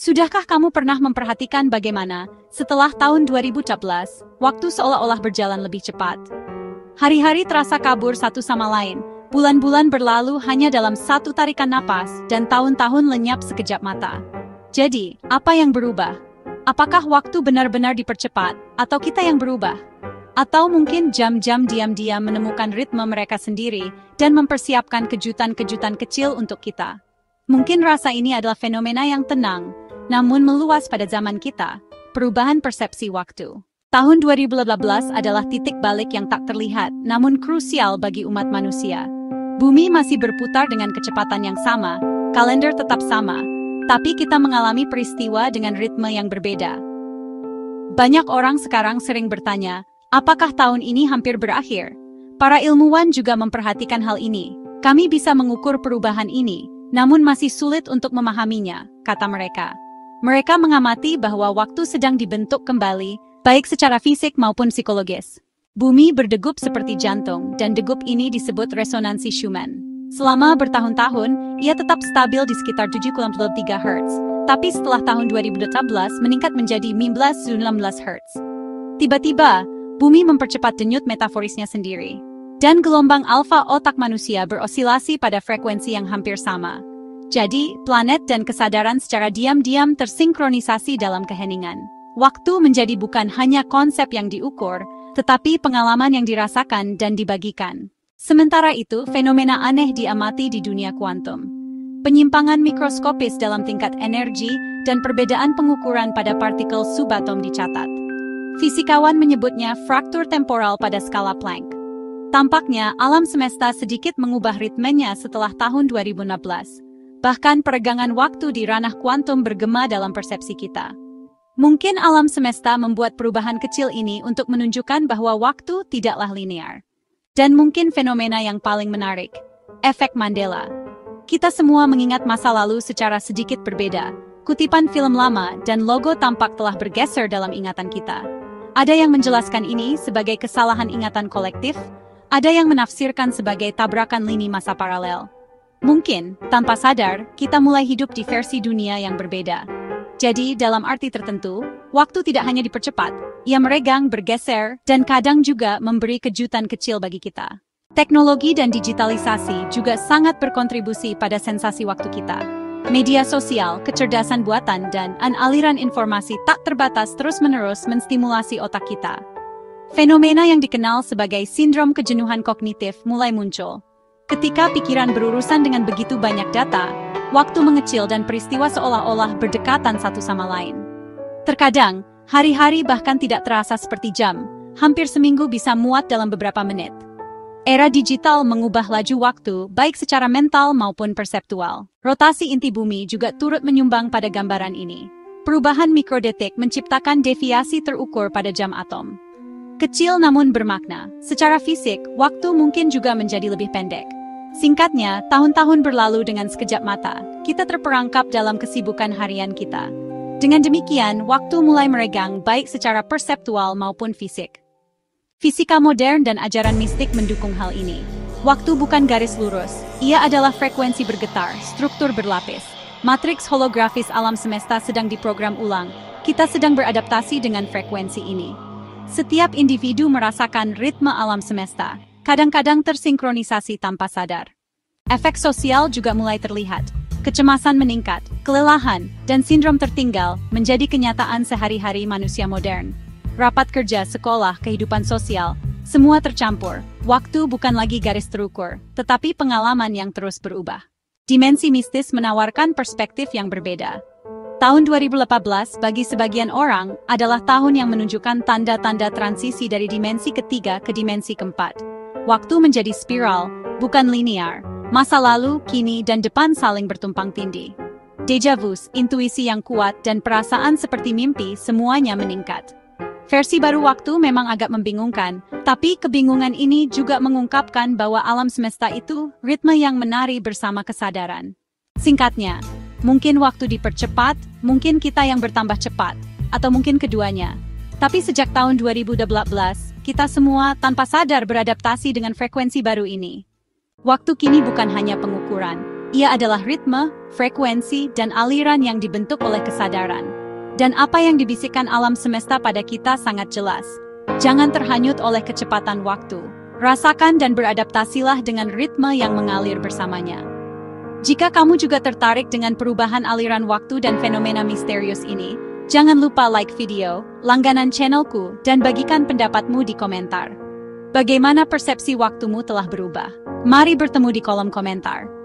Sudahkah kamu pernah memperhatikan bagaimana, setelah tahun 2014, waktu seolah-olah berjalan lebih cepat? Hari-hari terasa kabur satu sama lain, bulan-bulan berlalu hanya dalam satu tarikan napas, dan tahun-tahun lenyap sekejap mata. Jadi, apa yang berubah? Apakah waktu benar-benar dipercepat, atau kita yang berubah? Atau mungkin jam-jam diam-diam menemukan ritme mereka sendiri, dan mempersiapkan kejutan-kejutan kecil untuk kita? Mungkin rasa ini adalah fenomena yang tenang, namun meluas pada zaman kita, perubahan persepsi waktu. Tahun 2018 adalah titik balik yang tak terlihat, namun krusial bagi umat manusia. Bumi masih berputar dengan kecepatan yang sama, kalender tetap sama, tapi kita mengalami peristiwa dengan ritme yang berbeda. Banyak orang sekarang sering bertanya, apakah tahun ini hampir berakhir? Para ilmuwan juga memperhatikan hal ini. Kami bisa mengukur perubahan ini, namun masih sulit untuk memahaminya, kata mereka. Mereka mengamati bahwa waktu sedang dibentuk kembali, baik secara fisik maupun psikologis. Bumi berdegup seperti jantung, dan degup ini disebut resonansi Schumann. Selama bertahun-tahun, ia tetap stabil di sekitar 7,3 Hz, tapi setelah tahun 2018 meningkat menjadi 15-16 Hz. Tiba-tiba, bumi mempercepat denyut metaforisnya sendiri. Dan gelombang alfa otak manusia berosilasi pada frekuensi yang hampir sama. Jadi, planet dan kesadaran secara diam-diam tersinkronisasi dalam keheningan. Waktu menjadi bukan hanya konsep yang diukur, tetapi pengalaman yang dirasakan dan dibagikan. Sementara itu, fenomena aneh diamati di dunia kuantum. Penyimpangan mikroskopis dalam tingkat energi dan perbedaan pengukuran pada partikel subatom dicatat. Fisikawan menyebutnya fraktur temporal pada skala Planck. Tampaknya, alam semesta sedikit mengubah ritmenya setelah tahun 2016. Bahkan peregangan waktu di ranah kuantum bergema dalam persepsi kita. Mungkin alam semesta membuat perubahan kecil ini untuk menunjukkan bahwa waktu tidaklah linear. Dan mungkin fenomena yang paling menarik, efek Mandela. Kita semua mengingat masa lalu secara sedikit berbeda. Kutipan film lama dan logo tampak telah bergeser dalam ingatan kita. Ada yang menjelaskan ini sebagai kesalahan ingatan kolektif, ada yang menafsirkan sebagai tabrakan lini masa paralel. Mungkin, tanpa sadar, kita mulai hidup di versi dunia yang berbeda. Jadi, dalam arti tertentu, waktu tidak hanya dipercepat, ia meregang, bergeser, dan kadang juga memberi kejutan kecil bagi kita. Teknologi dan digitalisasi juga sangat berkontribusi pada sensasi waktu kita. Media sosial, kecerdasan buatan, dan aliran informasi tak terbatas terus-menerus menstimulasi otak kita. Fenomena yang dikenal sebagai sindrom kejenuhan kognitif mulai muncul. Ketika pikiran berurusan dengan begitu banyak data, waktu mengecil dan peristiwa seolah-olah berdekatan satu sama lain. Terkadang, hari-hari bahkan tidak terasa seperti jam, hampir seminggu bisa muat dalam beberapa menit. Era digital mengubah laju waktu baik secara mental maupun perseptual. Rotasi inti bumi juga turut menyumbang pada gambaran ini. Perubahan mikrodetik menciptakan deviasi terukur pada jam atom. Kecil namun bermakna. Secara fisik, waktu mungkin juga menjadi lebih pendek. Singkatnya, tahun-tahun berlalu dengan sekejap mata. Kita terperangkap dalam kesibukan harian kita. Dengan demikian, waktu mulai meregang baik secara perseptual maupun fisik. Fisika modern dan ajaran mistik mendukung hal ini. Waktu bukan garis lurus. Ia adalah frekuensi bergetar, struktur berlapis. Matriks holografis alam semesta sedang diprogram ulang. Kita sedang beradaptasi dengan frekuensi ini. Setiap individu merasakan ritme alam semesta, kadang-kadang tersinkronisasi tanpa sadar. Efek sosial juga mulai terlihat. Kecemasan meningkat, kelelahan, dan sindrom tertinggal menjadi kenyataan sehari-hari manusia modern. Rapat kerja, sekolah, kehidupan sosial, semua tercampur. Waktu bukan lagi garis terukur, tetapi pengalaman yang terus berubah. Dimensi mistis menawarkan perspektif yang berbeda. Tahun 2018 bagi sebagian orang adalah tahun yang menunjukkan tanda-tanda transisi dari dimensi ketiga ke dimensi keempat. Waktu menjadi spiral, bukan linear. Masa lalu, kini, dan depan saling bertumpang tindih. Deja vu, intuisi yang kuat, dan perasaan seperti mimpi semuanya meningkat. Versi baru waktu memang agak membingungkan, tapi kebingungan ini juga mengungkapkan bahwa alam semesta itu ritme yang menari bersama kesadaran. Singkatnya, mungkin waktu dipercepat, mungkin kita yang bertambah cepat, atau mungkin keduanya. Tapi sejak tahun 2018, kita semua tanpa sadar beradaptasi dengan frekuensi baru ini. Waktu kini bukan hanya pengukuran, Ia adalah ritme, frekuensi, dan aliran yang dibentuk oleh kesadaran. Dan apa yang dibisikkan alam semesta pada kita sangat jelas. Jangan terhanyut oleh kecepatan waktu. Rasakan dan beradaptasilah dengan ritme yang mengalir bersamanya. Jika kamu juga tertarik dengan perubahan aliran waktu dan fenomena misterius ini, jangan lupa like video, langganan channelku, dan bagikan pendapatmu di komentar. Bagaimana persepsi waktumu telah berubah? Mari bertemu di kolom komentar.